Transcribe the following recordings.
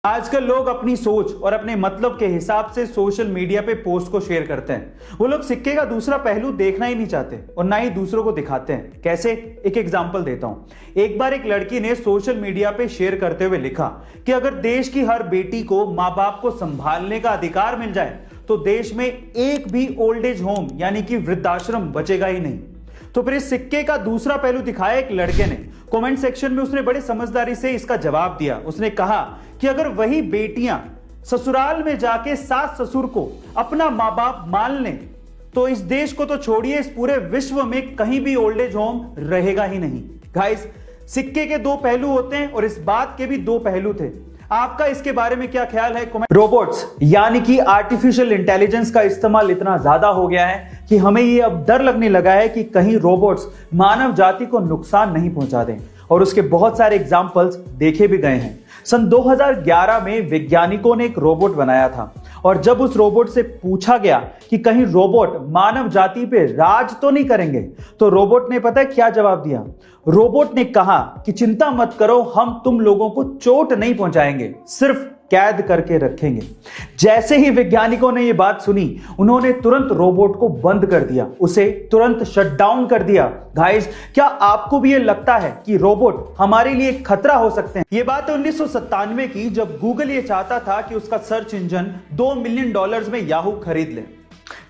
आजकल लोग अपनी सोच और अपने मतलब के हिसाब से सोशल मीडिया पे पोस्ट को शेयर करते हैं। वो लोग सिक्के का दूसरा पहलू देखना ही नहीं चाहते और ना ही दूसरों को दिखाते हैं। कैसे? एक एग्जांपल देता हूं। एक बार एक लड़की ने सोशल मीडिया पे शेयर करते हुए लिखा कि अगर देश की हर बेटी को माँ बाप को संभालने का अधिकार मिल जाए तो देश में एक भी ओल्ड एज होम यानी कि वृद्धाश्रम बचेगा ही नहीं। तो फिर इस सिक्के का दूसरा पहलू दिखाया एक लड़के ने। कमेंट सेक्शन में उसने बड़े समझदारी से इसका जवाब दिया। उसने कहा कि अगर वही बेटियां ससुराल में जाके सास ससुर को अपना माँ बाप मान लें तो इस देश को तो छोड़िए, इस पूरे विश्व में कहीं भी ओल्ड एज होम रहेगा ही नहीं। गाइस, सिक्के के दो पहलू होते हैं और इस बात के भी दो पहलू थे। आपका इसके बारे में क्या ख्याल है? रोबोट्स यानी कि आर्टिफिशियल इंटेलिजेंस का इस्तेमाल इतना ज्यादा हो गया है कि हमें ये अब डर लगने लगा है कि कहीं रोबोट्स मानव जाति को नुकसान नहीं पहुंचा दें, और उसके बहुत सारे एग्जाम्पल्स देखे भी गए हैं। सन 2011 में वैज्ञानिकों ने एक रोबोट बनाया था और जब उस रोबोट से पूछा गया कि कहीं रोबोट मानव जाति पे राज तो नहीं करेंगे, तो रोबोट ने पता है क्या जवाब दिया? रोबोट ने कहा कि चिंता मत करो, हम तुम लोगों को चोट नहीं पहुंचाएंगे, सिर्फ कैद करके रखेंगे। जैसे ही वैज्ञानिकों ने यह बात सुनी, उन्होंने तुरंत रोबोट को बंद कर दिया, उसे तुरंत शट डाउन कर दिया। गाइस, क्या आपको भी ये लगता है कि रोबोट हमारे लिए खतरा हो सकते हैं? ये बात 1997 की, जब गूगल ये चाहता था कि उसका सर्च इंजन $2 मिलियन में याहू खरीद ले।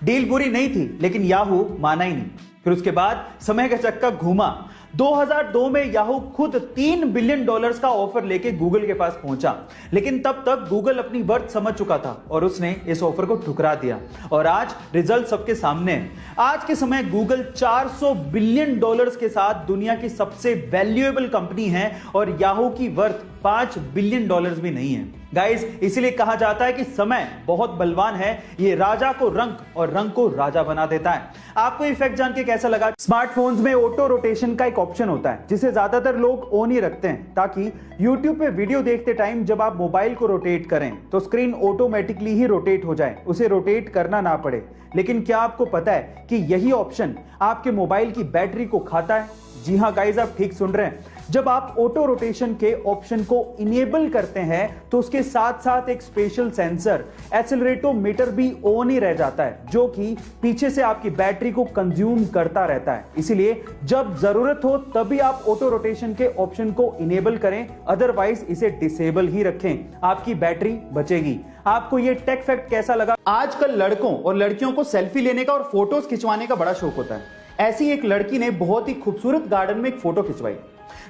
डील बुरी नहीं थी, लेकिन याहू माना ही नहीं। फिर उसके बाद समय का चक्का घूमा। 2002 में याहू खुद $3 बिलियन का ऑफर लेके गूगल के पास पहुंचा, लेकिन तब तक गूगल अपनी वर्थ समझ चुका था और उसने इस ऑफर को ठुकरा दिया। और आज रिजल्ट सबके सामने है। आज के समय गूगल $400 बिलियन के साथ दुनिया की सबसे वैल्यूएबल कंपनी है और याहू की वर्थ $5 बिलियन भी नहीं है। गाइस, इसीलिए कहा जाता है कि समय बहुत बलवान है, ये राजा को रंक और रंक को राजा बना देता है। आपको ये फैक्ट जान के कैसा लगा? स्मार्टफोन्स में ऑटो रोटेशन का एक ऑप्शन होता है जिसे ज्यादातर लोग ऑन ही रखते हैं, ताकि YouTube पे वीडियो देखते टाइम जब आप मोबाइल को रोटेट करें तो स्क्रीन ऑटोमेटिकली ही रोटेट हो जाए, उसे रोटेट करना ना पड़े। लेकिन क्या आपको पता है कि यही ऑप्शन आपके मोबाइल की बैटरी को खाता है? जी हां गाइस, आप ठीक सुन रहे हैं। जब आप ऑटो रोटेशन के ऑप्शन को इनेबल करते हैं तो उसके साथ साथ एक स्पेशल सेंसर एक्सेलरेटोमीटर भी ऑन ही रह जाता है, जो कि पीछे से आपकी बैटरी को कंज्यूम करता रहता है। इसीलिए जब जरूरत हो तभी आप ऑटो रोटेशन के ऑप्शन को इनेबल करें, अदरवाइज इसे डिसेबल ही रखें, आपकी बैटरी बचेगी। आपको ये टेक फैक्ट कैसा लगा? आजकल लड़कों और लड़कियों को सेल्फी लेने का और फोटोज खिंचवाने का बड़ा शौक होता है। ऐसी एक लड़की ने बहुत ही खूबसूरत गार्डन में एक फोटो खिंचवाई।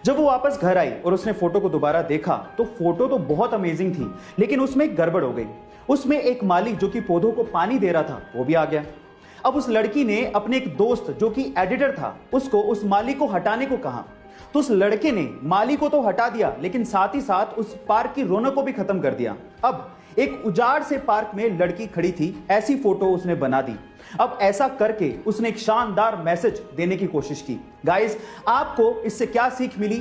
जब वो वापस घर आई और उसने फोटो को दोबारा देखा तो फोटो तो बहुत अमेजिंग थी, लेकिन उसमें एक गड़बड़ हो गई। उसमें एक माली जो कि पौधों को पानी दे रहा था वो भी आ गया। अब उस लड़की ने अपने एक दोस्त जो कि एडिटर था उसको उस माली को हटाने को कहा, तो उस लड़के ने माली को तो हटा दिया, लेकिन साथ ही साथ उस पार्क की रौनक को भी खत्म कर दिया। अब एक उजाड़ से पार्क में लड़की खड़ी थी, ऐसी फोटो उसने बना दी। अब ऐसा करके उसने एक शानदार मैसेज देने की कोशिश की। गाइस, आपको इससे क्या सीख मिली?